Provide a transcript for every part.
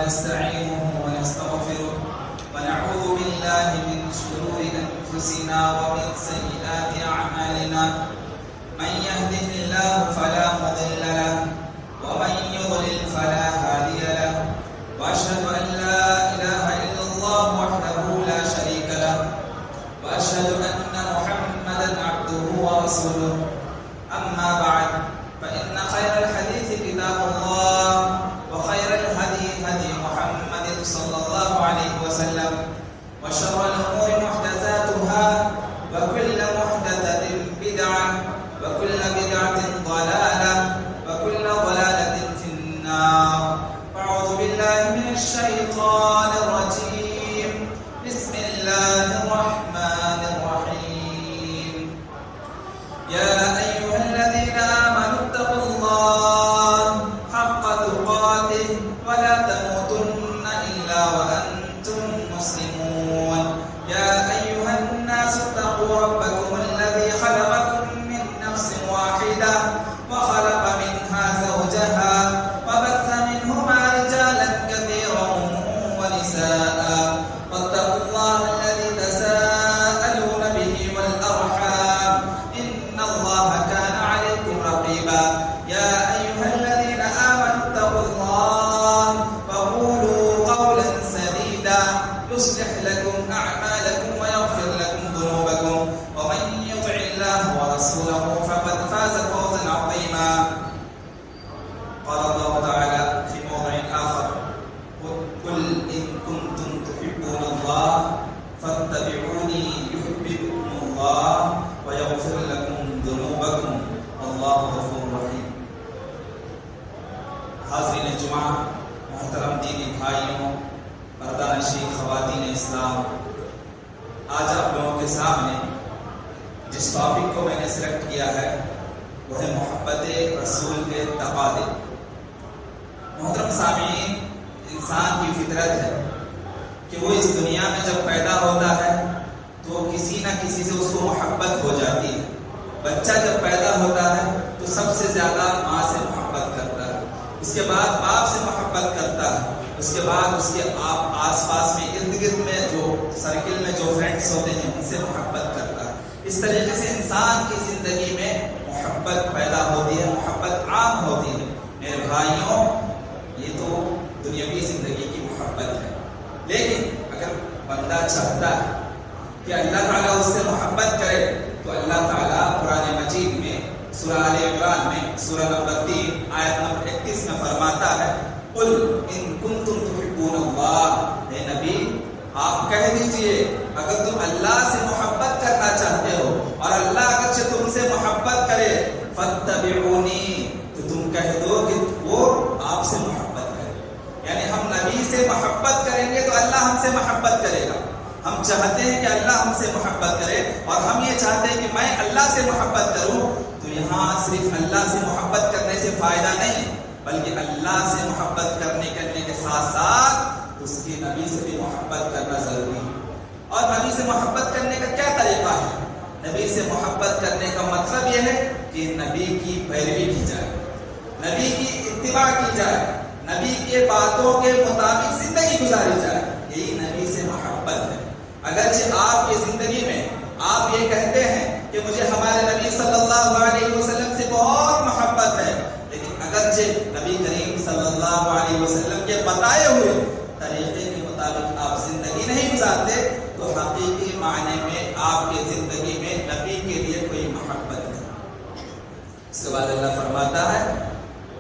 ونستعينه ونستغفره ونعوذ بالله من شرور أنفسنا ومن سيئات أعمالنا من يهده الله فلا مضل له ومن يضلل فلا هادي له وأشهد أن لا إله إلا الله وحده لا شريك له وأشهد أن محمدا عبده ورسوله أما بعد فإن خير الحديث كتاب الله وخير الهدي هدي محمد صلى الله عليه وسلم وشر الأمور محدثاتها وكل محدثة بدعة وكل بدعة ضلالة وكل ضلالة في النار. أعوذ بالله من الشيطان الرجيم. بسم الله الرحمن الرحيم. يا أيها الذين آمنوا اتقوا الله حق تقاته ولا تموتن إلا وأنتم مسلمون. يا أيها الناس اتقوا ربكم الذي خلقكم من نفس واحدة وخلق منها زوجها وبث منهما رجالا كثيرا ونساء واتقوا الله الذي تساءلون به والأرحام إن الله كان عليكم رقيبا. يا أيها الذين آمنوا اتقوا الله وقولوا قولا سديدا يصلح لكم أعمالكم ويغفر لكم ذنوبكم ومن يطع الله ورسوله فقد فاز فوزا عظيما. قال الله تعالى في موضع آخر: قل إن كنتم تحبون الله فاتبعوني يحببكم الله ويغفر لكم ذنوبكم والله غفور رحيم. حاضرین جمعہ، محترم دینی بھائیوں، پردہ-نشین خواتین اسلام، آج آپ لوگوں کے سامنے جس ٹاپک کو میں نے سلیکٹ کیا ہے وہ ہے محبت رسول کے تقاضے. محترم سامعین، انسان کی فطرت ہے کہ وہ اس دنیا میں جب پیدا ہوتا ہے تو کسی نہ کسی سے اس کو محبت ہو جاتی ہے. بچہ جب پیدا ہوتا ہے تو سب سے زیادہ ماں سے محبت کرتا ہے، اس کے بعد باپ سے محبت کرتا ہے، اس کے بعد اس کے آس پاس میں ارد گرد میں جو سرکل میں جو فرینڈس ہوتے ہیں ان سے محبت کرتا ہے. اس طریقے سے انسان کی زندگی میں محبت پیدا ہوتی ہے، محبت عام ہوتی ہے. میرے بھائیوں، یہ تو دنیاوی زندگی کی محبت ہے، لیکن اگر بندہ چاہتا ہے کہ اللہ تعالیٰ اس سے محبت کرے تو اللہ تعالیٰ قرآن مجید میں سورہ آل عمران میں سورہ نمبر 3 آیت نمبر 31 میں فرماتا ہے: قل ان کنتم تحبون اللہ. اے نبی، آپ کہہ دیجئے اگر تم اللہ سے محبت کرنا چاہتے ہو اور اللہ اگرچہ تم سے محبت کرے فاتبعونی، تو تم کہہ دو کہ وہ آپ سے محبت کرے. یعنی ہم نبی سے محبت کریں گے تو اللہ ہم سے محبت کرے گا. ہم چاہتے ہیں کہ اللہ ہم سے محبت کرے اور ہم یہ چاہتے ہیں کہ میں اللہ سے محبت کروں. تو یہاں صرف اللہ سے محبت کرنے سے فائدہ نہیں، بلکہ اللہ سے محبت کرنے کے ساتھ ساتھ اس کے نبی سے بھی محبت کرنا ضروری ہے. اور نبی سے محبت کرنے کا کیا طریقہ ہے؟ نبی سے محبت کرنے کا مطلب یہ ہے کہ نبی کی پیروی کی جائے، نبی کی اتباع کی جائے، نبی کے باتوں کے مطابق زندگی گزاری جائے. یہی نبی سے محبت ہے. اگرچہ آپ کی زندگی میں آپ یہ کہتے ہیں کہ مجھے ہمارے نبی صلی اللہ علیہ وسلم سے بہت محبت ہے، لیکن اگرچہ نبی کریم صلی اللہ علیہ وسلم کے بتائے ہوئے طریقے کے مطابق آپ زندگی نہیں گزارتے تو حقیقی معنی میں آپ کی زندگی میں نبی کے لیے کوئی محبت نہیں. اس کے بعد اللہ فرماتا ہے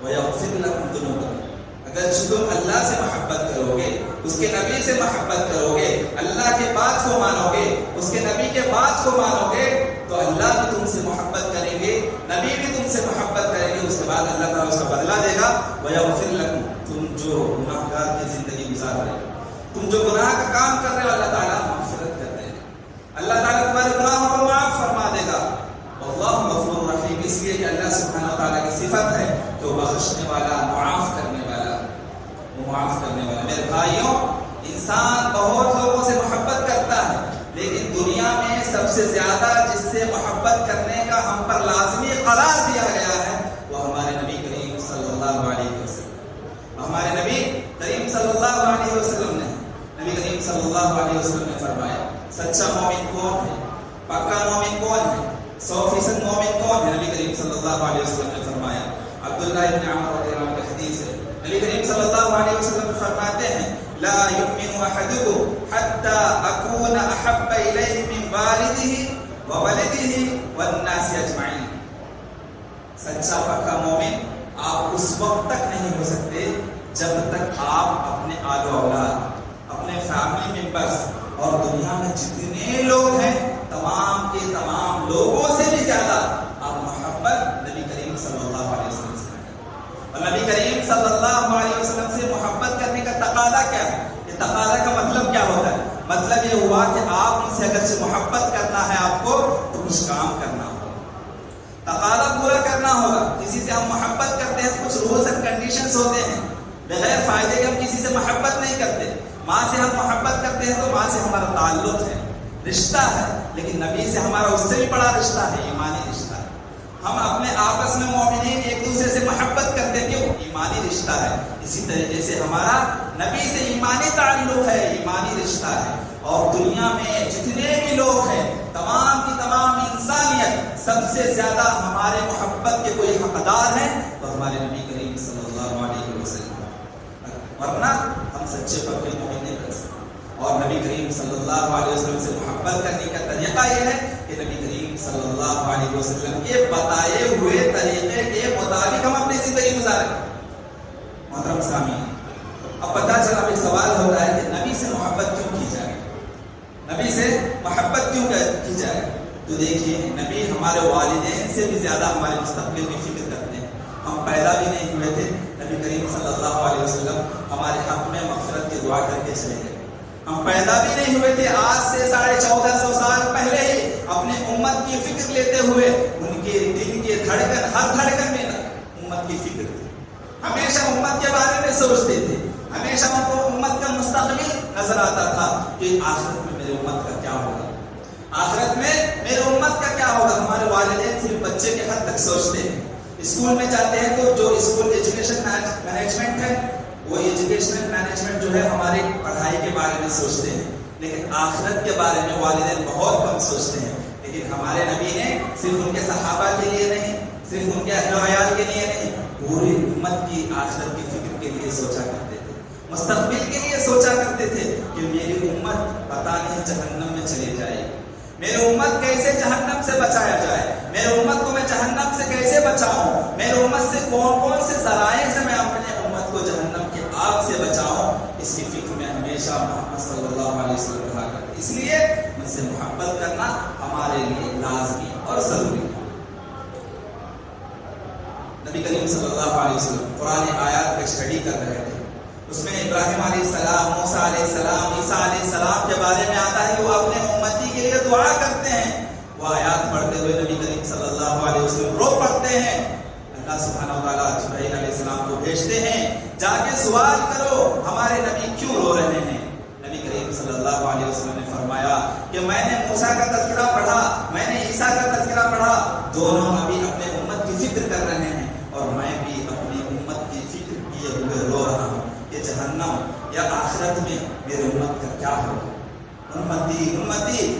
وَيَغْفِرْ لَكُمْ ذُنُوبَكُمْ. اگر تم اللہ سے محبت کرو گے، اس کے نبی سے محبت کرو گے، اللہ کے بات کو مانو گے، اس کے نبی کے بات کو مانو گے تو اللہ بھی تم سے محبت کریں گے، نبی بھی تم سے محبت کریں گے. اس کے بعد اللہ تعالیٰ اس کا بدلہ دے گا. وَيَغْفِرْ لَكُمْ. تم جو گناہگار کی زندگی گزار رہے ہو، تم جو گناہ کا کام کر رہے ہو، اللہ تعالیٰ مغفرت کر دے گا. اللہ تعالیٰ تمہارے گناہوں کو معاف فرما دے گا. اللہ غفور رحیم، اس لیے کہ اللہ سبحانہ و تعالیٰ کی صفت ہے کہ وہ بخشنے والا، معاف کرنے والا، وہ معاف کرنے والا. میرے بھائیوں، انسان بہت لوگوں سے محبت کرتا ہے، لیکن دنیا میں سب سے زیادہ جس سے محبت کرنے کا ہم پر لازمی قرار دیا گیا ہے وہ ہمارے نبی کریم صلی اللہ علیہ وسلم. ہمارے نبی کریم صلی اللہ 100% مومن کون ہے؟ نبی کریم صلی اللہ علیہ وسلم نے فرمایا. عبداللہ ابن عمر رضی اللہ عنہ کی حدیث ہے. نبی کریم صلی اللہ علیہ وسلم فرماتے ہیں لا یؤمن احدکم حتی اکون احب الیہ من والدہ وولدہ والناس اجمعین. سچا پکا مومن آپ اس وقت تک نہیں ہو سکتے جب تک آپ اپنے آل و اولاد، اپنے فیملی ممبرس اور دنیا میں جتنے لوگ ہیں تمام کے تمام لوگوں سے بھی زیادہ آپ محبت نبی کریم صلی اللہ علیہ وسلم سے کریں. اور نبی کریم صلی اللہ علیہ وسلم سے محبت کرنے کا تقاضا کیا ہے؟ یہ تقاضا کا مطلب کیا ہوتا ہے؟ مطلب یہ ہوا کہ آپ ان سے اگر سے محبت کرنا ہے آپ کو تو کچھ کام کرنا ہوگا، تقاضا پورا کرنا ہوگا. کسی سے ہم محبت کرتے ہیں کچھ رولز اینڈ کنڈیشنز ہوتے ہیں. بغیر فائدے کے ہم کسی سے محبت نہیں کرتے. ماں سے ہم محبت کرتے ہیں تو ماں سے ہمارا تعلق ہے، رشتہ ہے. لیکن نبی سے ہمارا اس سے بھی بڑا رشتہ ہے، ایمانی رشتہ ہے. ہم اپنے آپس میں مومنین ایک دوسرے سے محبت کرتے ہیں، کیوں؟ ایمانی رشتہ ہے. اسی طریقے سے ہمارا نبی سے ایمانی تعلق ہے، ایمانی رشتہ ہے. اور دنیا میں جتنے بھی لوگ ہیں تمام کی تمام انسانیت سب سے زیادہ ہمارے محبت کے کوئی حقدار ہیں تو ہمارے نبی کریم صلی اللہ علیہ وسلم. ورنہ ہم سچے پکے مومن نہیں کر سکتے. اور نبی کریم صلی اللہ علیہ وسلم سے محبت کرنے کا طریقہ یہ ہے کہ نبی کریم صلی اللہ علیہ وسلم کے بتائے ہوئے طریقے کے مطابق ہم اپنی زندگی گزاریں. محترم سامعین، اب پتہ چلا ایک سوال ہوتا ہے کہ نبی سے محبت کیوں کی جائے، نبی سے محبت کیوں کی جائے؟ تو دیکھیے نبی ہمارے والدین سے بھی زیادہ ہمارے مستقبل کی فکر کرتے ہیں. ہم پیدا بھی نہیں ہوئے تھے، نبی کریم صلی اللہ علیہ وسلم ہمارے حق میں مغفرت کی دعا کر کے چلے گئے. ہم پیدا بھی نہیں ہوئے تھے، آج سے 1450 سال پہلے ہی اپنے امت کی فکر لیتے ہوئے ان کے دل کے دھڑکن، ہر دھڑکن میں امت کی فکر تھی. ہمیشہ امت کے بارے میں سوچتے تھے، ہمیشہ ان کو امت کا مستقبل نظر آتا تھا کہ آخرت میں میرے امت کا کیا ہوگا، آخرت میں میرے امت کا کیا ہوگا. ہمارے والدین صرف بچے کے حد تک سوچتے ہیں. اسکول میں جاتے ہیں تو جو اسکول ایجوکیشن مینجمنٹ ہے وہ ایجوکیشنل مینجمنٹ جو ہے ہماری پڑھائی کے بارے میں سوچتے ہیں، لیکن آخرت کے بارے میں والدین بہت کم سوچتے ہیں. لیکن ہمارے نبی نے صرف ان کے صحابہ کے لیے نہیں، صرف ان کے اہل و عیال کے لیے نہیں، پوری امت کی آخرت کی فکر کے لیے سوچا کرتے تھے، مستقبل کے لیے سوچا کرتے تھے کہ میری امت پتہ نہیں جہنم میں چلی جائے، میری امت کیسے جہنم سے بچایا جائے، میری امت کو میں جہنم سے کیسے بچاؤں، میری امت سے کون کون سے ذرائع سے میں اپنے امت کو جہنم کی آگ سے بچاؤں. اس کی فکر میں ہمیشہ محمد صلی اللہ علیہ وسلم رہا کرتے. اس لیے ان سے محبت کرنا ہمارے لیے لازمی اور ضروری ہے. نبی کریم صلی اللہ علیہ وسلم قرآن آیات کا اسٹڈی کر رہے تھے. اس میں ابراہیم علیہ السلام، موسیٰ علیہ السلام، عیسیٰ علیہ السلام کے بارے میں آتا ہے کہ وہ اپنے امتی کے لیے دعا کرتے ہیں. وہ آیات پڑھتے ہوئے نبی کریم صلی اللہ علیہ وسلم رو پڑھتے ہیں. اللہ سبحانہ وتعالیٰ جبرائیل علیہ السلام کو بھیجتے ہیں، جا کے سوال کرو ہمارے نبی کیوں رو رہے ہیں. نبی کریم صلی اللہ علیہ وسلم نے فرمایا کہ میں نے موسیٰ کا تذکرہ پڑھا، میں نے عیسیٰ کا تذکرہ پڑھا، دونوں ابھی اپنے امت کی فکر کر رہے ہیں اور میں بھی اپنی امت کی فکر کیے ہوئے رو رہا ہوں کہ جہنم یا آخرت میں میرے امت کا کیا ہوگا. امتی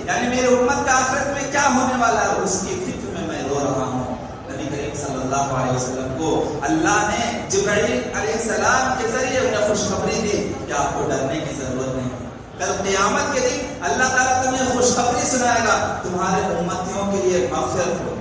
یعنی میرے امت کا آخرت میں کیا ہونے والا ہے، اس کی فکر میں میں رو رہا ہوں. نبی کریم صلی اللہ علیہ وسلم کو اللہ نے جبرائیل علیہ السلام کے ذریعے انہیں خوشخبری دی کہ آپ کو ڈرنے کی ضرورت نہیں. کل قیامت کے دن اللہ تعالیٰ تمہیں خوشخبری سنائے گا، تمہارے امتیوں کے لیے مغفرت ہو.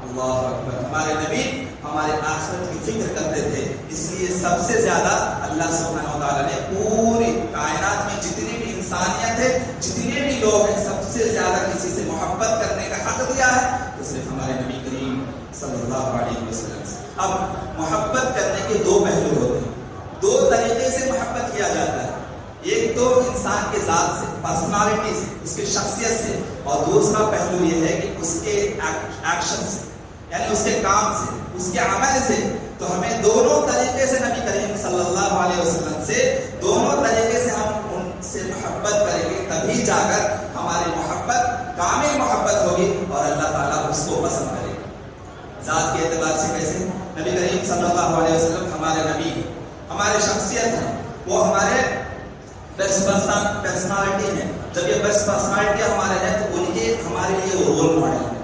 اللہ اکبر. ہمارے نبی ہمارے آخرت کی فکر کرتے تھے، اس لیے سب سے زیادہ اللہ سبحانہ وتعالیٰ نے پوری کائنات میں جتنی بھی انسانیت ہے، جتنے بھی لوگ ہیں، سب سے زیادہ کسی سے محبت کرنے کا حق دیا ہے تو صرف ہمارے نبی کریم صلی اللہ علیہ وسلم سے. اب محبت کرنے کے دو پہلو ہوتے ہیں، دو طریقے سے محبت کیا جاتا ہے. ایک تو انسان کے ذات سے، پرسنالٹی سے، اس کی شخصیت سے، اور دوسرا پہلو یہ ہے کہ اس کے ایکشن سے، یعنی اس کے کام سے، اس کے عمل سے. تو ہمیں دونوں طریقے سے نبی کریم صلی اللہ علیہ وسلم سے، دونوں طریقے سے ہم ان سے محبت کریں گے، تبھی جا کر ہماری محبت کامل محبت ہوگی اور اللہ تعالیٰ اس کو پسند کرے گا. ذات کے اعتبار سے کیسے؟ نبی کریم صلی اللہ علیہ وسلم ہمارے نبی ہیں، ہمارے شخصیت ہیں، وہ ہمارے بیسٹ پرسنالٹی ہیں. جب یہ بیسٹ پرسنالٹی ہمارے ہیں تو ان کے ہمارے لیے وہ رول ماڈل ہیں.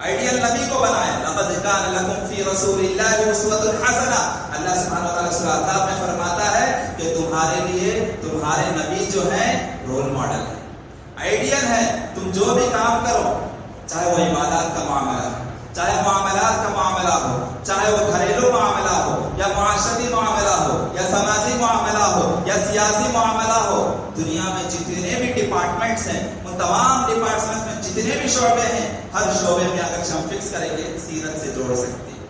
آئیڈیل نبی کو بنائے. لقد کان لکم فی رسول اللہ اسوۃ حسنہ. اللہ سبحانہ و تعالیٰ سورہ احزاب میں فرماتا ہے کہ تمہارے لیے تمہارے نبی جو ہیں رول ماڈل ہے, آئیڈیل ہے. تم جو بھی کام کرو, چاہے وہ عبادات کا معاملہ ہو, چاہے معاملات کا معاملہ ہو, چاہے وہ گھریلو معاملہ ہو یا معاشرتی معاملہ ہو یا سماجی معاملہ ہو یا سیاسی معاملہ ہو, دنیا میں جتنے بھی ڈپارٹمنٹس ہیں ان تمام ڈپارٹمنٹس میں جتنے بھی شعبے ہیں, ہر شعبے میں اگر ہم فکس کریں گے سیرت سے جوڑ سکتے ہیں.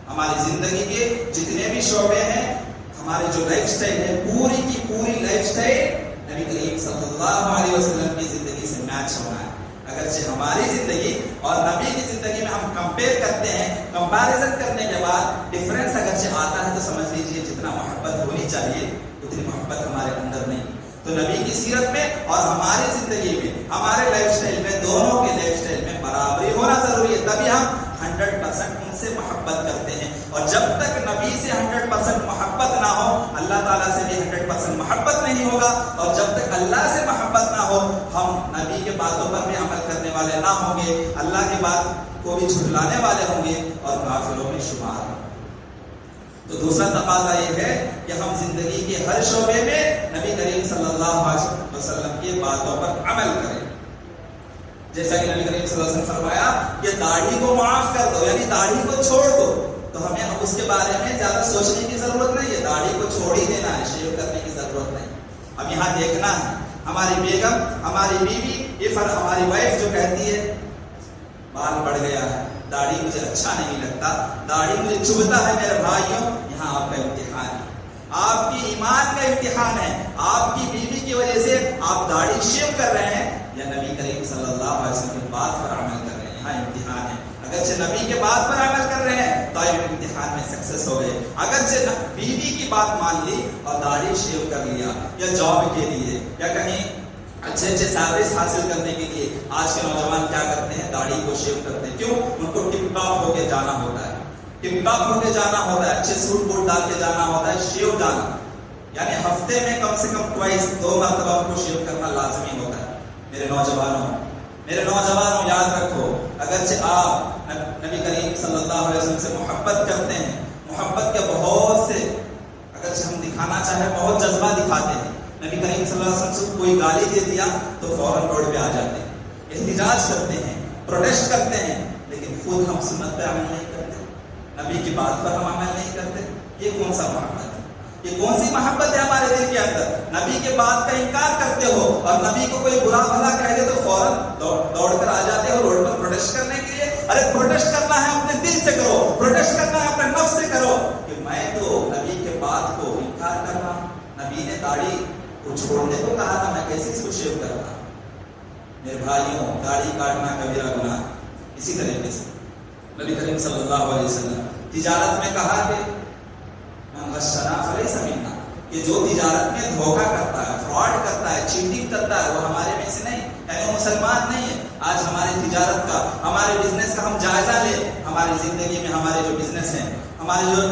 ہماری زندگی کے جتنے بھی شعبے ہیں, ہمارے جو لائف سٹائل ہے پوری کی پوری لائف سٹائل نبی کریم صلی اللہ علیہ وسلم کی زندگی سے میچ ہونا ہے. اگرچہ ہماری زندگی اور نبی کی زندگی میں ہم کمپیئر کرتے ہیں, کمپیریزن کرنے کے بعد ڈفرینس اگرچہ آتا ہے تو سمجھ لیجئے جتنا محبت ہونی چاہیے اتنی محبت ہمارے اندر نہیں. تو نبی کی سیرت میں اور ہماری زندگی میں, ہمارے لائف سٹائل میں, دونوں کے لائف سٹائل میں برابری ہونا ضروری ہے. تبھی ہم 100% ان سے محبت کرتے ہیں. اور جب تک نبی سے 100% محبت نہ ہو, اللہ تعالیٰ سے بھی 100% محبت نہیں ہوگا. اور جب تک اللہ سے محبت نہ ہو, ہم نبی کے باتوں پر بھی عمل کرنے والے نہ ہوں گے, اللہ کی بات کو بھی جھٹلانے والے ہوں گے اور کافروں میں شمار ہوں. تو دوسرا تقاضا یہ ہے کہ ہم زندگی کے ہر شعبے میں نبی کریم صلی اللہ علیہ وسلم کی باتوں پر عمل کریں. جیسا کہ نبی کریم صلی اللہ علیہ وسلم فرمایا کہ داڑھی کو معاف کر دو, یعنی داڑھی کو چھوڑ دو. تو ہمیں اب اس کے بارے میں زیادہ سوچنے کی ضرورت نہیں ہے, داڑھی کو چھوڑ ہی دینا ہے, شیو کرنے کی ضرورت نہیں. اب یہاں دیکھنا ہے ہماری بیگم, ہماری بیوی, یہ ہماری وائف جو کہتی ہے بال بڑھ گیا ہے, داڑھی مجھے اچھا نہیں لگتا, داڑھی مجھے چبھتا ہے. میرے بھائیوں, یہاں آپ کا امتحان ہے, آپ کی ایمان کا امتحان ہے. آپ کی بیوی کی وجہ سے آپ داڑھی شیو کر رہے ہیں یا نبی کریم صلی اللہ علیہ وسلم کی بات پر عمل کر رہے ہیں, یہاں امتحان ہے. اگرچہ نبی کے بات پر عمل کر رہے ہیں تو آپ امتحان میں سکسیس ہو گئے. اگرچہ بیوی کی بات مان لی اور داڑھی شیو کر لیا, یا جاب کے لیے یا کہیں اچھے سروس حاصل کرنے کے لیے, آج کے نوجوان کیا کرتے ہیں, داڑھی کو شیو کرتے ہیں. کیوں؟ ان کو ٹپ ٹاپ ہو کے جانا ہوتا ہے, ٹپ ٹاپ ہو کے جانا ہوتا ہے, اچھے سوٹ بوٹ ڈال کے جانا ہوتا ہے, شیو ڈالنا, یعنی ہفتے میں کم سے کم ٹوائس, 2 مرتبہ ان کو شیو کرنا لازمی ہوتا ہے. میرے نوجوانوں یاد رکھو, اگرچہ آپ نبی کریم صلی اللہ علیہ وسلم سے محبت کرتے ہیں, محبت کے بہت سے اگرچہ ہم دکھانا چاہیں بہت جذبہ دکھاتے ہیں. نبی کریم صلی اللہ علیہ وسلم سے کوئی گالی دے دیا تو فوراً روڈ پہ آ جاتے ہیں, احتجاج کرتے ہیں, پروٹیسٹ کرتے ہیں, لیکن خود ہم سنت پہ عمل نہیں کرتے, نبی کی بات پر ہم عمل نہیں کرتے. یہ کون سا محبت ہے, یہ کون سی محبت ہے ہمارے دل کے اندر؟ نبی کے بات کا انکار کرتے ہو اور نبی کو کوئی برا بھلا کہہ دے تو فوراً دوڑ کر آ جاتے ہو روڈ پر پروٹیسٹ کرنے کے لیے. ارے پروٹیسٹ کرنا ہے اپنے دل سے کرو, پروٹیسٹ کرنا ہے اپنے نفس سے کرو کہ میں تو نبی کے بات کو انکار کر رہا ہوں. نبی نے داڑھی کو چھوڑنے کو کہا تھا, میں کیسے اس کو شیو کرتا. میرے بھائیوں, داڑھی کاٹنا کبیرہ گناہ. اسی طریقے سے نبی کریم صلی اللہ علیہ وسلم تجارت میں کہا کہ من غشنا فلیس منا, کہ جو تجارت میں دھوکہ کرتا ہے, فراڈ کرتا ہے, چیٹنگ کرتا ہے, وہ ہمارے میں سے نہیں, یعنی وہ مسلمان نہیں ہے. آج ہماری تجارت کا, ہمارے بزنس کا ہم جائزہ لیں. ہماری زندگی میں ہمارے جو بزنس ہیں, ہمارے جو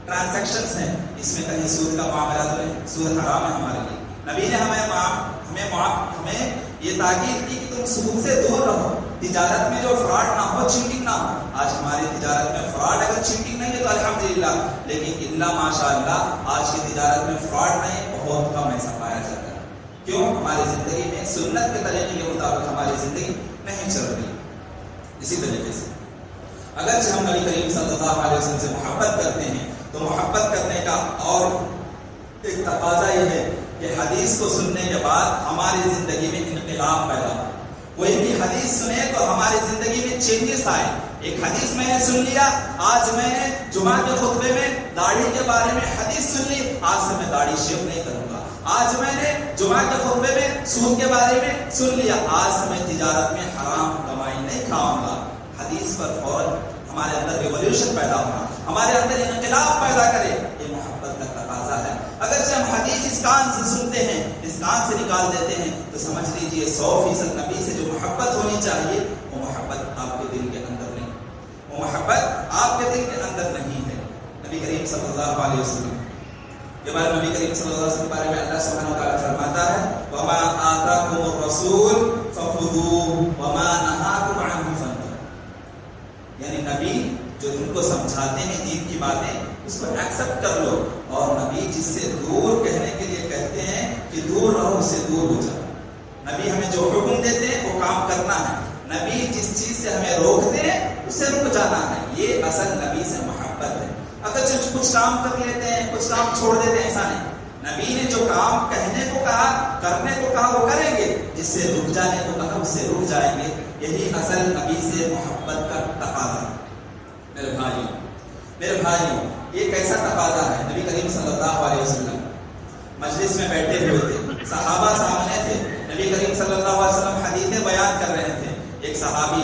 ٹرانزیکشنز ہیں, اس میں کہیں سود کا معاملہ تو نہیں, سود حرام ہے ہمارے لیے. نبی نے ہمیں یہ تاکید کی کہ تم سود سے دور رہو, تجارت میں جو فراڈ نہ ہو, چیٹنگ نہ ہو. آج ہماری تجارت میں فراڈ, اگر چیٹنگ نہیں ہے تو الحمدللہ, لیکن الا ماشاءاللہ آج کی تجارت میں فراڈ نہیں, بہت کم ایسا پایا جاتا ہے. کیوں؟ ہماری زندگی میں سنت کے طریقے کے مطابق ہماری زندگی نہیں چل رہی. اسی طریقے سے اگرچہ ہم نبی کریم صلی اللہ علیہ وسلم سے محبت کرتے ہیں تو محبت کرنے کا اور ایک تقاضا یہ ہے کہ حدیث کو سننے کے بعد ہماری زندگی میں انقلاب پیدا ہو. کوئی بھی حدیث سنے تو ہماری زندگی میں چینجز آئے. ایک حدیث میں نے سن لیا, آج میں نے جمعہ کے خطبے میں داڑھی کے بارے میں حدیث سن لی, آج سے میں داڑھی شیو نہیں کروں گا. آج میں نے جمعہ کے خطبے میں سود کے بارے میں سن لیا, آج سے میں تجارت میں حرام کمائی نہیں کھاؤں گا. حدیث پر فوراً ہمارے اندر ریولیوشن پیدا ہونا, ہمارے اندر انقلاب پیدا کرے, یہ محبت کا تقاضا ہے. اگرچہ ہم حدیث اس کان سے سنتے ہیں, اس کان سے نکال دیتے ہیں, تو سمجھ لیجئے 100% نبی سے جو محبت ہونی چاہیے وہ محبت آپ کے دل کے اندر نہیں, وہ محبت آپ کے دل کے اندر نہیں ہے. نبی کریم صلی اللہ علیہ وسلم کے بارے میں, نبی کریم صلی اللہ علیہ وسلم کے بارے میں اللہ سبحانہ و تعالیٰ فرماتا ہے وَمَا آتَاكُمُ الرَّسُولُ فَخُذُوهُ وَمَا نَهَاكُمْ عَنْهُ فَانْتَهُوا. جو تم کو سمجھاتے ہیں دین کی باتیں اس کو ایکسپٹ کر لو، اور نبی جس سے دور کہنے کے لیے کہتے ہیں کہ دور رہو، اس سے دور ہو جاؤ۔ نبی ہمیں جو حکم دیتے ہیں وہ کام کرنا ہے، نبی جس چیز سے ہمیں روکتے ہیں اس سے رک جانا ہے، یہ اصل نبی سے محبت ہے۔ اگر کچھ کام کر لیتے ہیں کچھ کام چھوڑ دیتے ہیں، ایسا نہیں، نبی نے جو کام کہنے کو کہا کرنے کو کہا وہ کریں گے، جس سے رک جانے کو کہا اس سے رک جائیں گے، یہی اصل نبی سے محبت کا تقاضا ہے۔ میرے بھائیوں یہ کیسا تقاضا ہے؟ نبی کریم صلی اللہ علیہ وسلم مجلس میں بیٹھے ہوئے تھے، صحابہ سامنے تھے، نبی کریم صلی اللہ علیہ وسلم حدیثیں بیان کر رہے تھے، ایک صحابی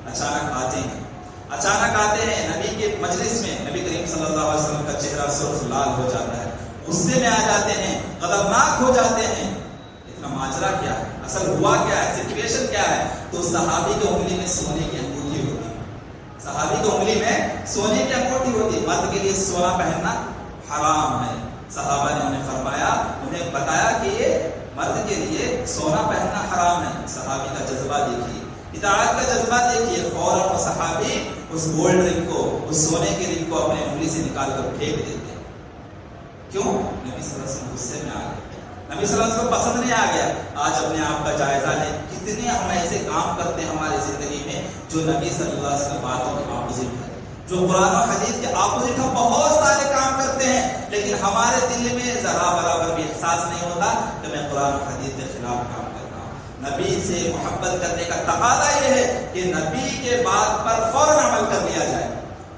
اچانک آتے ہیں نبی کے مجلس میں، نبی کریم صلی اللہ علیہ وسلم کا چہرہ سرخ لال ہو جاتا ہے، غصے میں آ جاتے ہیں، غضبناک ہو جاتے ہیں۔ اتنا ماجرا کیا ہے؟ اصل ہوا کیا ہے؟ سچویشن کیا ہے؟ تو صحابی کی انگلی میں سونے کی انگوٹھی ہوتی، صحابی کی انگلی میں سونے کی انگوٹھی ہوتی۔ مرد کے لیے سونا پہننا حرام ہے، صحابہ نے انہیں فرمایا، انہیں بتایا کہ یہ مرد کے لیے سونا پہننا حرام ہے۔ صحابی کا جذبہ دیکھیے، اطاعت کا جذبہ دیکھیے، فوراً وہ صحابی اس گولڈ رنگ کو، اس سونے کی رنگ کو اپنے انگلی سے نکال کر پھینک دیتے ہیں۔ کیوں؟ نبی صلی اللہ علیہ وسلم غصے میں آ گئے، نبی صلی اللہ علیہ وسلم کو پسند نہیں آ گیا۔ آج اپنے آپ کا جائزہ لیں، کتنے ہم ایسے کام کرتے ہیں ہماری زندگی میں جو نبی صلی اللہ علیہ وسلم باتوں کے اپوزٹ ہے، جو قرآن و حدیث کے اپوزٹ ہم بہت سارے کام کرتے ہیں، لیکن ہمارے دل میں ذرا برابر بھی احساس نہیں ہوتا کہ میں قرآن و حدیث کے خلاف کام کر رہا ہوں۔ نبی سے محبت کرنے کا تقاضا یہ ہے کہ نبی کے بات پر فوراً عمل کر لیا جائے۔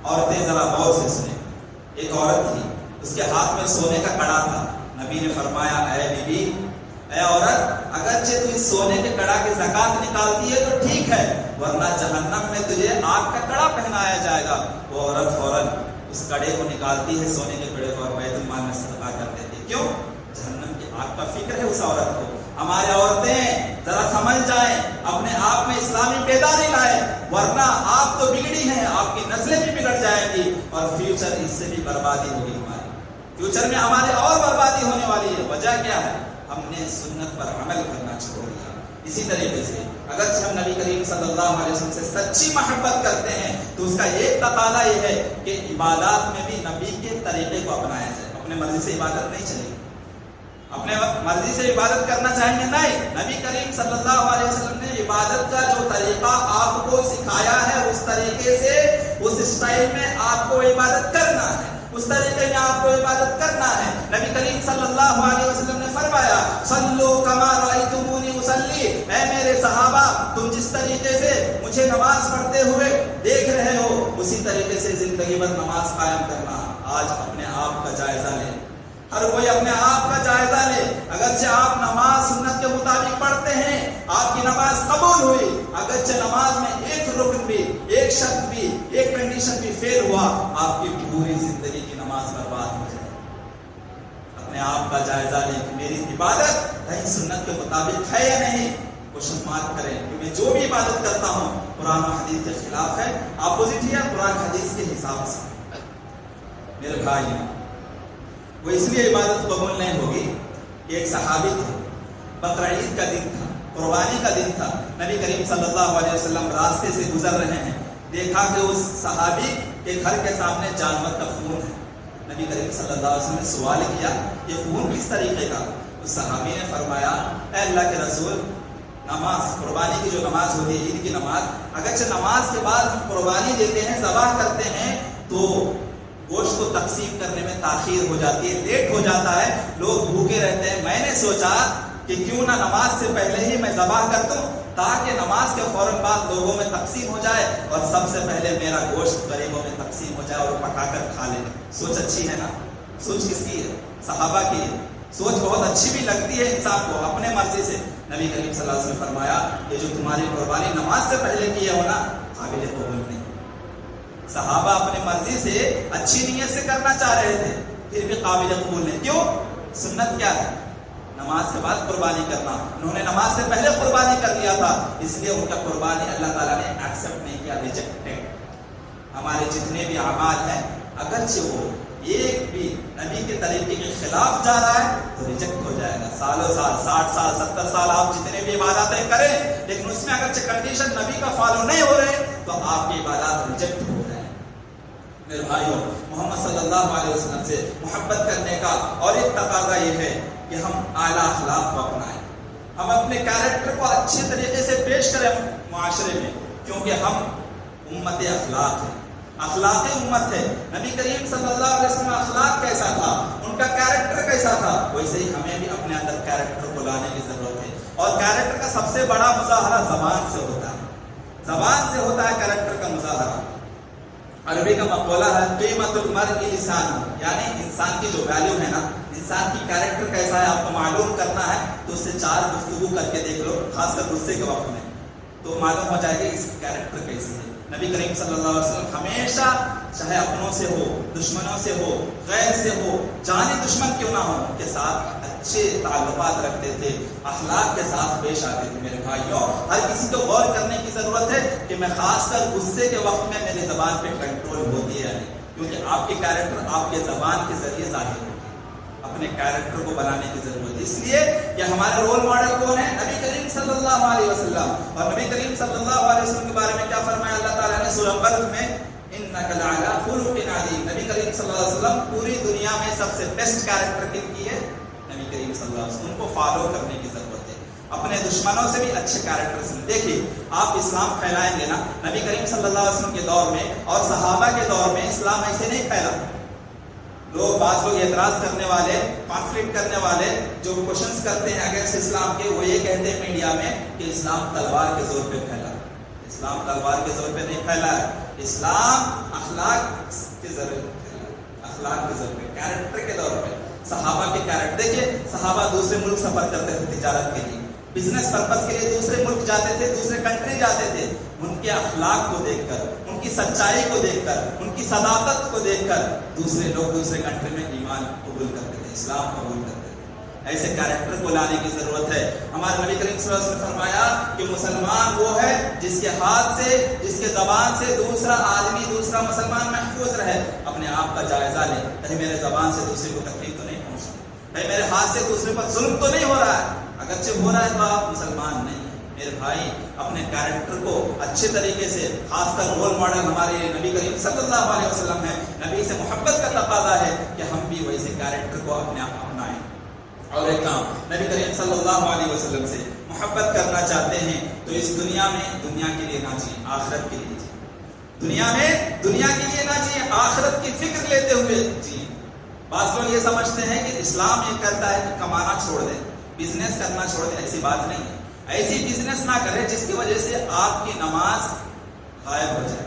عورتیں ذرا غور سے سنیں، ایک عورت تھی، اس کے ہاتھ میں سونے کا کڑا تھا، نبی نے فرمایا اے بی بی، اے عورت، اگرچہ تو اس سونے کے کڑا کی زکات نکالتی ہے تو ٹھیک ہے، ورنہ جہنم میں تجھے آگ کا کڑا پہنایا جائے گا۔ وہ عورت فوراً اس کڑے کو نکالتی ہے، سونے کے کڑے کو، اور بیت المال میں صدقہ کر دیتی ہے۔ کیوں؟ جہنم کی آگ کا فکر ہے اس عورت کو۔ ہمارے عورتیں ذرا سمجھ جائیں، اپنے آپ میں اسلامی بیداری لائیں، ورنہ آپ تو بگڑی ہیں، آپ کی نسلیں بھی بگڑ جائیں گی، اور فیوچر اس سے بھی بربادی ہوگی، ہماری فیوچر میں ہمارے اور بربادی ہونے والی ہے۔ وجہ کیا ہے؟ ہم نے سنت پر عمل کرنا چھوڑ دیا۔ اسی طریقے سے اگر ہم نبی کریم صلی اللہ علیہ وسلم سے سچی محبت کرتے ہیں تو اس کا ایک تقاضا یہ ہے کہ عبادات میں بھی نبی کے طریقے کو اپنایا جائے۔ اپنے مرضی سے عبادت نہیں چلے گی، اپنے مرضی سے عبادت کرنا چاہیں گے نہیں، نبی کریم صلی اللہ علیہ وسلم نے عبادت کا جو طریقہ آپ کو سکھایا ہے اس طریقے سے، اس اسٹائل میں آپ کو عبادت کرنا ہے، اس طریقے میں آپ کو عبادت کرنا ہے۔ نبی کریم صلی اللہ علیہ وسلم نے فرمایا صلو کما رأیتمونی اصلی، اے میرے صحابہ تم جس طریقے سے مجھے نماز پڑھتے ہوئے دیکھ رہے ہو اسی طریقے سے زندگی بھر نماز قائم کرنا۔ آج اپنے آپ کا جائزہ لیں، ہر کوئی اپنے آپ کا جائزہ لے۔ اگرچہ آپ نماز سنت کے مطابق پڑھتے ہیں، آپ کی نماز قبول ہوئی، اگرچہ نماز میں ایک رکن بھی، ایک شرط بھی، ایک کنڈیشن بھی فیل ہوا، آپ کی پوری زندگی کی نماز برباد ہو جائے۔ اپنے آپ کا جائزہ لیں کہ میری عبادت رہی سنت کے مطابق ہے یا نہیں۔ کوشچن مارک کریں کہ میں جو بھی عبادت کرتا ہوں قرآن و حدیث کے خلاف ہے، اپوزٹ ہے قرآن حدیث کے حساب سے۔ میرے بھائی، وہ اس لیے عبادت قبول نہیں ہوگی کہ ایک صحابی تھے، بقرعید کا دن تھا، قربانی کا دن تھا، نبی کریم صلی اللہ علیہ وسلم راستے سے گزر رہے ہیں، دیکھا کہ اس صحابی کے گھر کے سامنے جانور کا خون ہے۔ نبی کریم صلی اللہ علیہ وسلم نے سوال کیا یہ خون کس طریقے کا؟ اس صحابی نے فرمایا اے اللہ کے رسول، نماز، قربانی کی جو نماز ہوتی ہے، عید کی نماز، اگرچہ نماز کے بعد ہم قربانی دیتے ہیں، ذبح کرتے ہیں، تو گوشت کو تقسیم کرنے میں تاخیر ہو جاتی ہے، لیٹ ہو جاتا ہے، لوگ بھوکے رہتے ہیں۔ میں نے سوچا کہ کیوں نہ نماز سے پہلے ہی میں ذبح کر دوں تاکہ نماز کے فوراً بعد لوگوں میں تقسیم ہو جائے اور سب سے پہلے میرا گوشت غریبوں میں تقسیم ہو جائے اور پکا کر کھا لیں۔ سوچ اچھی ہے نا؟ سوچ کس کی ہے؟ صحابہ کی ہے۔ سوچ بہت اچھی بھی لگتی ہے انسان کو، اپنے مرضی سے۔ نبی کریم صلی اللہ علیہ وسلم نے فرمایا کہ جو تمہاری قربانی نماز سے پہلے کی ہے ہونا قابل قبول نہیں۔ صحابہ اپنی مرضی سے اچھی نیت سے کرنا چاہ رہے تھے، پھر بھی قابل قبول نہیں۔ کیوں؟ سنت کیا ہے؟ نماز کے بعد قربانی کرنا۔ انہوں نے نماز سے پہلے قربانی کر لیا تھا، اس لیے ان کا قربانی اللہ تعالیٰ نے ایکسپٹ نہیں کیا، ریجیکٹڈ۔ ہمارے جتنے بھی اعمال ہیں اگرچہ وہ ایک بھی نبی کے طریقے کے خلاف جا رہا ہے تو ریجیکٹ ہو جائے گا۔ سالوں سال، 60 سال، 70 سال آپ جتنے بھی عبادتیں کریں، لیکن اس میں اگرچہ کنڈیشن نبی کا فالو نہیں ہو رہے تو آپ کی عبادات ریجیکٹ ہو جائیں۔ میرے بھائیوں، محمد صلی اللہ علیہ وسلم سے محبت کرنے کا اور ایک تقاضا یہ ہے کہ ہم اعلیٰ اخلاق کو اپنائیں، ہم اپنے کیریکٹر کو اچھے طریقے سے پیش کریں معاشرے میں، کیونکہ ہم امت اخلاق ہیں، اخلاقی امت ہے۔ نبی کریم صلی اللہ علیہ وسلم اخلاق کیسا تھا، ان کا کیریکٹر کیسا تھا، ویسے ہی ہمیں بھی اپنے اندر کیریکٹر کو لانے کی ضرورت ہے۔ اور کیریکٹر کا سب سے بڑا مظاہرہ زبان سے ہوتا ہے، زبان سے ہوتا ہے کیریکٹر کا مظاہرہ۔ عربی کا مقولہ ہے قیمت المرء لسانہ، یعنی انسان کی جو ویلیو ہے نا، انسان کی کیریکٹر کیسا ہے آپ کو معلوم کرنا ہے تو اس سے 4 گفتگو کر کے دیکھ لو، خاص کر غصے کے وقت میں، تو معلوم ہو جائے گا اس کی کیریکٹر کیسی ہے۔ نبی کریم صلی اللہ علیہ وسلم ہمیشہ چاہے اپنوں سے ہو، دشمنوں سے ہو، غیر سے ہو، جانی دشمن کیوں نہ ہو، ان کے ساتھ اچھے تعلقات رکھتے تھے، اخلاق کے ساتھ پیش آتے تھے۔ میرے بھائیوں، ہر کسی کو غور کرنے کی ضرورت ہے کہ میں خاص کر غصے کے وقت میں میری زبان پہ کنٹرول ہوتی ہے، کیونکہ آپ کے کیریکٹر آپ کے زبان کے ذریعے ظاہر ہوتے ہیں۔ اپنے کیریکٹر کو بنانے کی ضرورت ہے، اس لیے کہ ہمارے رول ماڈل کون ہے؟ نبی کریم صلی اللہ علیہ وسلم۔ اور نبی کریم صلی اللہ علیہ وسلم کے بارے میں کیا فرمایا اللہ تعالیٰ نے سورہ بلد میں؟ انک لعلی خلق عظیم۔ نبی کریم صلی اللہ علیہ وسلم پوری دنیا میں سب سے بیسٹ کیریکٹر کن کی ہے؟ نبی کریم صلی اللہ علیہ وسلم۔ ان کو فالو کرنے کی ضرورت ہے، اپنے دشمنوں سے بھی اچھے کیریکٹر سے۔ دیکھیے آپ اسلام پھیلائیں گے نا، نبی کریم صلی اللہ علیہ وسلم کے دور میں اور صحابہ کے دور میں اسلام ایسے نہیں پھیلا۔ بعض لوگ اعتراض کرنے والے، کانفلکٹ کرنے والے جو کوشچنس کرتے ہیں اگینسٹ اسلام کے، وہ یہ کہتے ہیں میڈیا میں کہ اسلام تلوار کے زور پہ پھیلا۔ اسلام تلوار کے زور پہ نہیں پھیلا ہے، اسلام اخلاق کے ذریعے پھیلا، اخلاق کے زور پہ، کیریکٹر کے طور پہ۔ صحابہ کے کیریکٹر دیکھیے، صحابہ دوسرے ملک سفر کرتے تھے تجارت کے لیے، بزنس پرپس کے لیے دوسرے ملک جاتے تھے، دوسرے کنٹری جاتے تھے۔ ان کے اخلاق کو دیکھ کر، ان کی سچائی کو دیکھ کر، ان کی صداقت کو دیکھ کر دوسرے لوگ دوسرے کنٹری میں ایمان قبول کرتے تھے، اسلام قبول کرتے تھے۔ ایسے کیریکٹر کو لانے کی ضرورت ہے۔ ہمارے نبی کریم صلی اللہ علیہ وسلم نے فرمایا کہ مسلمان وہ ہے جس کے ہاتھ سے، جس کے زبان سے دوسرا آدمی، دوسرا مسلمان محفوظ رہے۔ اپنے آپ کا جائزہ لے، کہیں میرے زبان سے دوسرے کو تکلیف تو نہیں پہنچتی، کہیں میرے ہاتھ سے دوسرے پر ظلم تو نہیں ہو رہا ہے۔ اگرچہ ہو رہا ہے تو آپ مسلمان نہیں ہیں۔ میرے بھائی، اپنے کیریکٹر کو اچھے طریقے سے، خاص کر رول ماڈل ہمارے نبی کریم صلی اللہ علیہ وسلم ہے، نبی سے محبت کا تقاضا ہے کہ ہم بھی ویسے کیریکٹر کو اپنے آپ اپنائیں۔ اور ایک کام، نبی کریم صلی اللہ علیہ وسلم سے محبت کرنا چاہتے ہیں تو اس دنیا میں دنیا کے لیے نہ جئیں، آخرت کے لیے جئیں۔ دنیا میں دنیا کے لیے نہ جئیں، آخرت کی فکر لیتے ہوئے جئیں۔ بعض لوگ یہ سمجھتے ہیں کہ اسلام یہ کہتا ہے کہ کمانا چھوڑ دیں، بزنس کرنا چھوڑ دیں۔ ایسی بات نہیں ہے۔ ایسی بزنس نہ کریں جس کی وجہ سے آپ کی نماز غائب ہو جائے،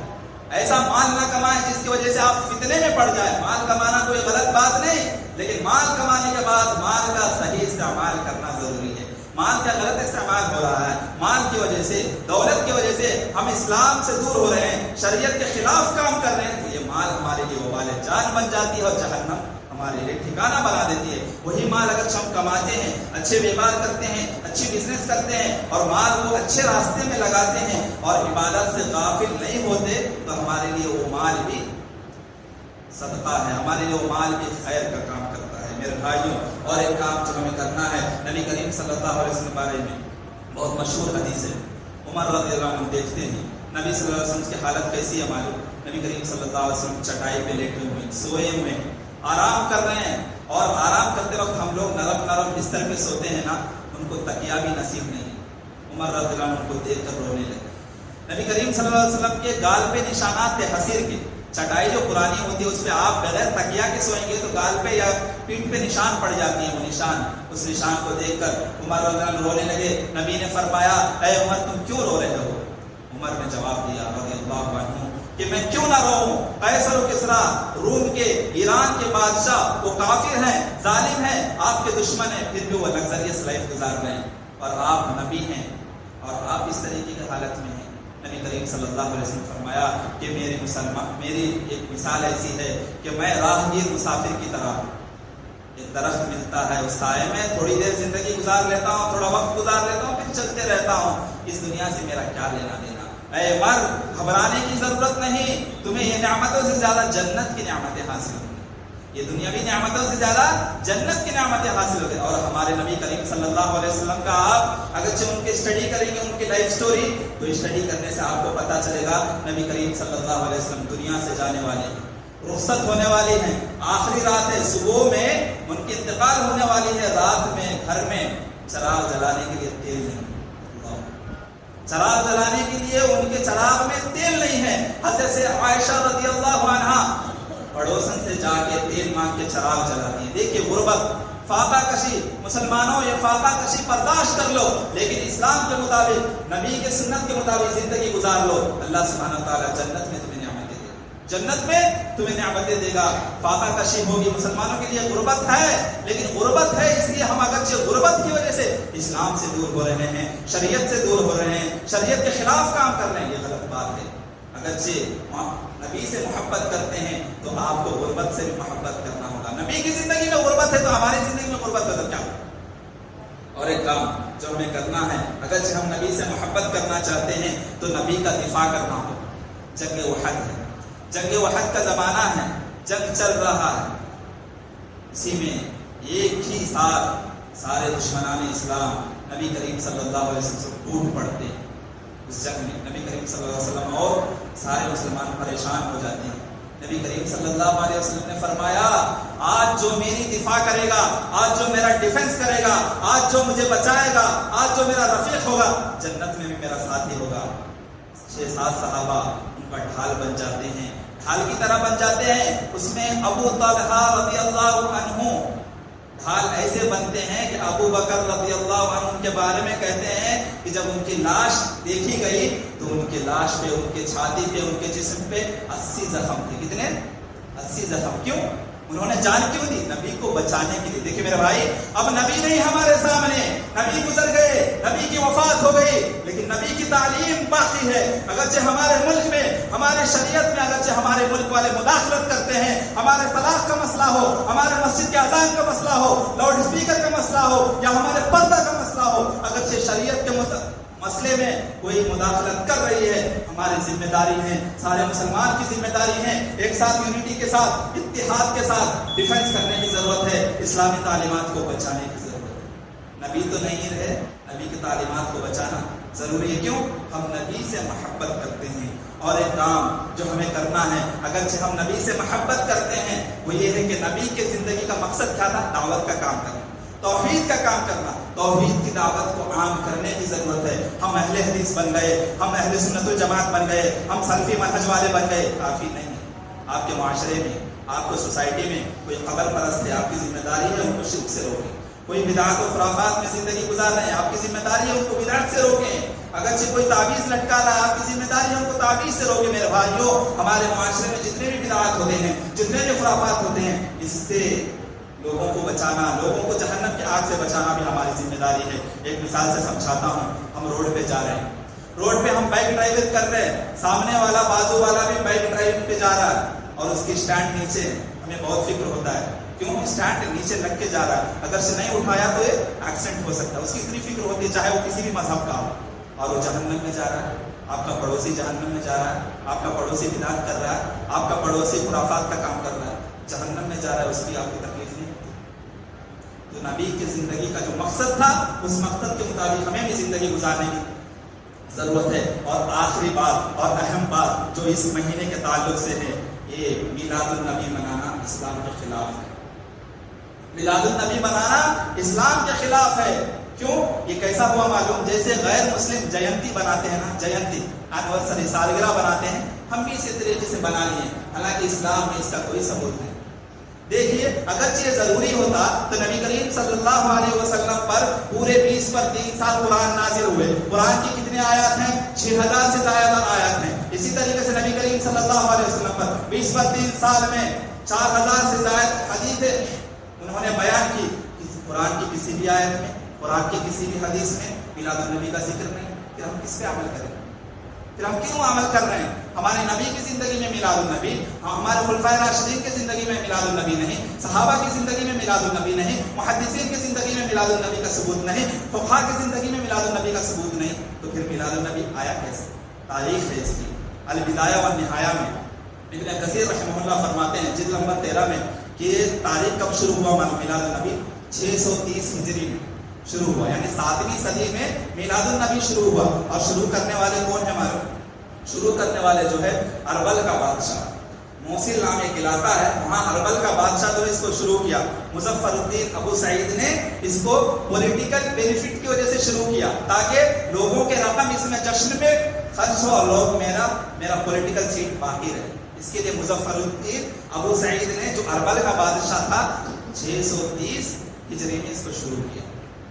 ایسا مال نہ کمائیں جس کی وجہ سے آپ فتنے میں پڑ جائیں۔ مال کمانا کوئی غلط بات نہیں، لیکن مال کمانے کے بعد مال کا صحیح استعمال کرنا ضروری ہے۔ مال کا غلط استعمال ہو رہا ہے، مال کی وجہ سے، دولت کی وجہ سے ہم اسلام سے دور ہو رہے ہیں، شریعت کے خلاف کام کر رہے ہیں، تو یہ مال ہمارے لیے وبال جان بن جاتی ہے اور جہنم ہمارے لیے ٹھکانہ بنا دیتی ہے۔ وہی مال اگر ہم کماتے ہیں، اچھے بیمار کرتے ہیں، اچھی بزنس کرتے ہیں اور مال کو اچھے راستے میں لگاتے ہیں اور عبادت سے غافل نہیں ہوتے، تو ہمارے لیے وہ مال بھی صدقہ ہے، ہمارے لیے وہ مال بھی خیر کا کام کرتا ہے۔ میرے بھائیوں، اور ایک کام جو ہمیں کرنا ہے، نبی کریم صلی اللہ علیہ وسلم کے بارے میں بہت مشہور حدیث ہے، عمر رضی اللہ عنہ دیکھتے ہیں نبی صلی اللہ علیہ وسلم کی حالت کیسی ہے معلوم؟ نبی کریم صلی اللہ علیہ وسلم چٹائی پہ لیٹے ہوئے، سوئے ہوئے ہیں، آرام کر رہے ہیں، اور آرام کرتے وقت ہم لوگ نرم نرم بستر پہ سوتے ہیں نا، ان کو تکیہ بھی نصیب نہیں۔ عمر رضی اللہ عنہ کو دیکھ کر رونے لگے۔ نبی کریم صلی اللہ علیہ وسلم کے گال پہ نشانات تھے حصیر کے، چٹائی جو پرانی ہوتی ہے اس پہ آپ بغیر تکیہ کے سوئیں گے تو گال پہ یا پیٹھ پہ نشان پڑ جاتی ہیں، وہ نشان، اس نشان کو دیکھ کر عمر رضی اللہ عنہ رونے لگے۔ نبی نے فرمایا، اے عمر تم کیوں رو رہے ہو؟ عمر نے جواب دیا رضی اللہ عنہ کہ میں کیوں نہ روؤں، قیصر و کسریٰ روم کے، ایران کے بادشاہ وہ کافر ہیں، ظالم ہیں، آپ کے دشمن ہیں، پھر بھی وہ لگزریس لائف گزار رہے ہیں، اور آپ نبی ہیں اور آپ اس طریقے کی حالت میں ہیں۔ نبی کریم صلی اللہ علیہ وسلم فرمایا کہ میری ایک مثال ایسی ہے کہ میں راہگیر مسافر کی طرح، ایک درخت ملتا ہے اس سائے میں، تھوڑی دیر زندگی گزار لیتا ہوں، تھوڑا وقت گزار لیتا ہوں، پھر چلتے رہتا ہوں، اس دنیا سے میرا کیا لینا دینا۔ اے عمر، گھبرانے کی ضرورت نہیں، تمہیں یہ نعمتوں سے زیادہ جنت کی نعمتیں حاصل ہوں گی، یہ دنیاوی نعمتوں سے زیادہ جنت کی نعمتیں حاصل ہوگی۔ اور ہمارے نبی کریم صلی اللہ علیہ وسلم کا آپ اگرچہ ان کی اسٹڈی کریں گے، ان کی لائف سٹوری، تو اسٹڈی کرنے سے آپ کو پتہ چلے گا نبی کریم صلی اللہ علیہ وسلم دنیا سے جانے والے ہیں، رخصت ہونے والی ہیں، آخری رات ہے، صبح میں ان کی انتقال ہونے والی ہے، رات میں گھر میں چراغ جلانے کے لیے تیل نہیں، چراغ جلانے کے لیے ان کے چراغ میں تیل نہیں ہے۔ حضرت عائشہ رضی اللہ عنہا پڑوسن سے جا کے تیل مانگ کے چراغ جلاتی ہیں۔ دیکھیے غربت، فاقہ کشی، مسلمانوں یہ فاقہ کشی برداشت کر لو، لیکن اسلام کے مطابق، نبی کے سنت کے مطابق زندگی گزار لو، اللہ سبحانہ تعالیٰ جنت میں تمہیں نعمتیں دے گا، جنت میں تمہیں نعمتیں دے گا۔ فاقہ کشی ہوگی، مسلمانوں کے لیے غربت ہے، لیکن غربت ہے اس لیے ہم اگرچہ غربت کی وجہ سے اسلام سے دور ہو رہے ہیں، شریعت سے دور ہو رہے ہیں، شریعت کے خلاف کام کر رہے ہیں، یہ غلط بات ہے۔ اگرچہ نبی سے محبت کرتے ہیں تو آپ کو غربت سے بھی محبت کرنا ہوگا۔ نبی کی زندگی میں غربت ہے تو ہماری زندگی میں غربت کا کیا ہوگا؟ اور ایک کام جو ہمیں کرنا ہے، اگرچہ ہم نبی سے محبت کرنا چاہتے ہیں تو نبی کا دفاع کرنا ہوگا۔ جنگ احد ہے، جنگ احد کا زمانہ ہے، جنگ چل رہا ہے، اسی میں ایک ہی ساتھ سارے دشمنان اسلام نبی کریم صلی اللہ علیہ وسلم سے ٹوٹ پڑتے ہیں۔ اس جنگ میں نبی کریم صلی اللہ علیہ وسلم اور سارے مسلمان پریشان ہو جاتے ہیں۔ نبی کریم صلی اللہ علیہ وسلم نے فرمایا، آج جو میری دفاع کرے گا، آج جو میرا ڈیفنس کرے گا، آج جو مجھے بچائے گا، آج جو میرا رفیق ہوگا، جنت میں بھی میرا ساتھی ہوگا۔ 6-7 صحابہ ان کا ڈھال بن جاتے ہیں، ڈھال کی طرح بن جاتے ہیں۔ اس میں ابو طلحہ رضی اللہ عنہ ڈھال ایسے بنتے ہیں کہ ابو بکر رضی اللہ عنہ کے بارے میں کہتے ہیں کہ جب ان کی لاش دیکھی گئی تو ان کی لاش پہ، ان کے چھاتی پہ، ان کے جسم پہ 80 زخم تھے۔ کتنے؟ 80 زخم۔ کیوں؟ انہوں نے جان کیوں دی؟ نبی کو بچانے کے لیے۔ دیکھیں میرے بھائی، اب نبی نہیں ہمارے سامنے، نبی گزر گئے، نبی کی وفات ہو گئی، لیکن نبی کی تعلیم باقی ہے۔ اگرچہ ہمارے ملک میں، ہمارے شریعت میں اگرچہ ہمارے ملک والے مداخلت کرتے ہیں، ہمارے طلاق کا مسئلہ ہو، ہمارے مسجد کے اذان کا مسئلہ ہو، لاؤڈ اسپیکر کا مسئلہ ہو، یا ہمارے پردہ کا مسئلہ ہو، اگرچہ شریعت کے مسئلے میں کوئی مداخلت کر رہی ہے، ہماری ذمہ داری ہے، سارے مسلمان کی ذمہ داری ہے، ایک ساتھ یونٹی کے ساتھ، اتحاد کے ساتھ ڈیفنس کرنے کی ضرورت ہے، اسلامی تعلیمات کو بچانے کی ضرورت ہے۔ نبی تو نہیں رہے، نبی کی تعلیمات کو بچانا ضروری ہے۔ کیوں؟ ہم نبی سے محبت کرتے ہیں۔ اور ایک کام جو ہمیں کرنا ہے، اگرچہ ہم نبی سے محبت کرتے ہیں، وہ یہ ہے کہ نبی کی زندگی کا مقصد کیا تھا؟ دعوت کا کام کرنا، توحید کا کام کرنا، توحید کی دعوت کو عام کرنے کی ضرورت ہے۔ ہم اہل حدیث بن گئے، ہم اہل سنت الجماعت بن گئے، ہم سلفی منہج والے بن گئے، کافی نہیں ہے۔ آپ کے معاشرے میں، آپ کو سوسائٹی میں کوئی قبر پرست ہے، آپ کی ذمہ داری ہے ان کو شرک سے روکیں۔ کوئی بدعات و خرافات میں زندگی گزار رہے ہیں، آپ کی ذمہ داری ہے ان کو بدعت سے روکیں۔ اگرچہ کوئی تعویذ لٹکا رہا ہے، آپ کی ذمہ داری ہے ان کو تعویذ سے روکیں۔ میرے بھائیوں، ہمارے معاشرے میں جتنے بھی بدعات ہوتے ہیں، جتنے بھی خرافات ہوتے ہیں، اس سے لوگوں کو بچانا، لوگوں کو جہنم کی آگ سے بچانا بھی ہماری ذمہ داری ہے۔ ایک مثال سے سمجھاتا ہوں، ہم روڈ پہ جا رہے ہیں، روڈ پہ ہم بائک ڈرائیونگ کر رہے ہیں، سامنے والا بازو والا بھی بائک ڈرائیونگ پہ جا رہا ہے اور اس کی اسٹینڈ نیچے، ہمیں بہت فکر ہوتا ہے، کیوں؟ اسٹینڈ نیچے لگ کے جا رہا ہے، اگر سے نہیں اٹھایا تو یہ ایکسیڈنٹ ہو سکتا ہے، اس کی اتنی فکر ہوتی ہے، چاہے وہ کسی بھی مذہب کا ہو، اور وہ جہنم میں جا رہا ہے۔ آپ کا پڑوسی جہنم میں جا رہا ہے، آپ کا پڑوسی بدعت کر رہا ہے، آپ کا پڑوسی خرافات کا کام کر رہا ہے، جہنم میں جا رہا ہے، اس کی آپ کی تکلیف نہیں ہوتی۔ تو نبی کی زندگی کا جو مقصد تھا، اس مقصد کے مطابق ہمیں بھی زندگی گزارنے کی ضرورت ہے۔ اور آخری بات اور اہم بات جو اس مہینے کے تعلق سے ہے، یہ میلاد النبی منانا اسلام کے خلاف ہے۔ میلاد النبی منانا اسلام کے خلاف ہے۔ کیوں؟ یہ کیسا ہوا معلوم؟ جیسے غیر مسلم جینتی بناتے ہیں نا، جینتی اینیورسری، سالگرہ بناتے ہیں، ہم بھی اسی طریقے سے بنا لیے، حالانکہ اسلام میں اس کا کوئی ثبوت نہیں۔ دیکھیے، اگرچہ یہ ضروری ہوتا تو نبی کریم صلی اللہ علیہ وسلم پر پورے 20 پر 3 سال قرآن نازل ہوئے۔ قرآن کی کتنے آیات ہیں؟ 6000 سے زیادہ آیات ہیں۔ اسی طریقے سے نبی کریم صلی اللہ علیہ وسلم پر 20 پر 3 سال میں 4000 سے زائد حدیثیں انہوں نے بیان کی۔ قرآن کی کسی بھی آیت میں، قرآن کی کسی بھی حدیث میں میلاد النبی کا ذکر نہیں، پھر ہم کس پہ عمل کریں؟ پھر ہم کیوں عمل کر رہے ہیں؟ ہمارے نبی کی زندگی میں میلاد النبی، ہمارے خلفائے راشدین کی زندگی میں میلاد النبی نہیں، صحابہ کی زندگی میں میلاد النبی نہیں، محدثین کی زندگی میں میلاد النبی کا ثبوت نہیں، فقہاء کی زندگی میں میلاد النبی کا ثبوت نہیں، تو پھر میلاد النبی آیا کیسے؟ تاریخ ہے اس کی، البدایہ والنہایہ میں ابن کثیر رحمہ اللہ فرماتے ہیں جلد نمبر 13 میں کہ تاریخ کب شروع ہوا میلاد النبی؟ 630 ہجری میں شروع ہوا، یعنی 7ویں صدی میں میلاد النبی شروع ہوا۔ اور شروع کرنے والے کون ہیں؟ ہمارے شروع کرنے والے جو ہے اربل کا بادشاہ، موصل نام ایک علاقہ ہے، وہاں اربل کا بادشاہ جو اس کو شروع کیا، مظفر الدین ابو سعید نے اس کو پولیٹیکل بینیفٹ کی وجہ سے شروع کیا تاکہ لوگوں کے رقم اس میں جشن میں خرچ ہو اور لوگ میرا پولیٹیکل سیٹ باقی رہے. اس کے لیے مظفر الدین ابو سعید نے جو اربل کا بادشاہ تھا 630 ہجری میں اس کو شروع کیا.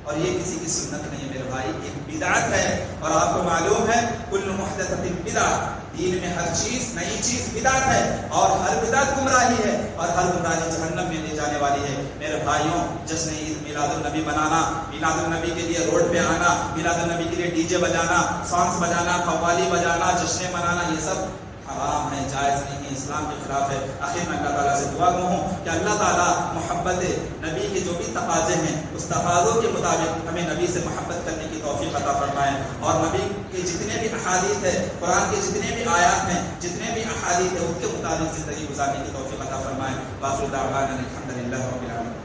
اور یہ کسی کی سنت نہیں ہے میرے بھائی، ایک بدعت ہے. اور آپ کو معلوم ہے کل محدثۃ بدعہ، دین میں ہر چیز نئی چیز بدعت ہے، اور ہر بدعت گمراہی ہے، اور ہر گمراہی جہنم میں لے جانے والی ہے. میرے بھائیوں، جشن عید میلاد النبی منانا، میلاد النبی کے لیے روڈ پہ آنا، میلاد النبی کے لیے ڈی جے بجانا، سانگس بجانا، قوالی بجانا، جشن منانا، یہ سب حرام ہے، جائز نہیں ہے، اسلام کے خلاف ہے. آخر میں اللہ تعالیٰ سے دعا ہوں کہ اللہ تعالیٰ محبت نبی کے جو بھی تقاضے ہیں اس تقاضوں کے مطابق ہمیں نبی سے محبت کرنے کی توفیق عطا فرمائے، اور نبی کے جتنے بھی احادیث ہیں، قرآن کے جتنے بھی آیات ہیں، جتنے بھی احادیث ہیں، ان کے مطابق زندگی گزارنے کی توفیق عطا فرمائے. وآخر دعوانا الحمد للہ رب العالمین.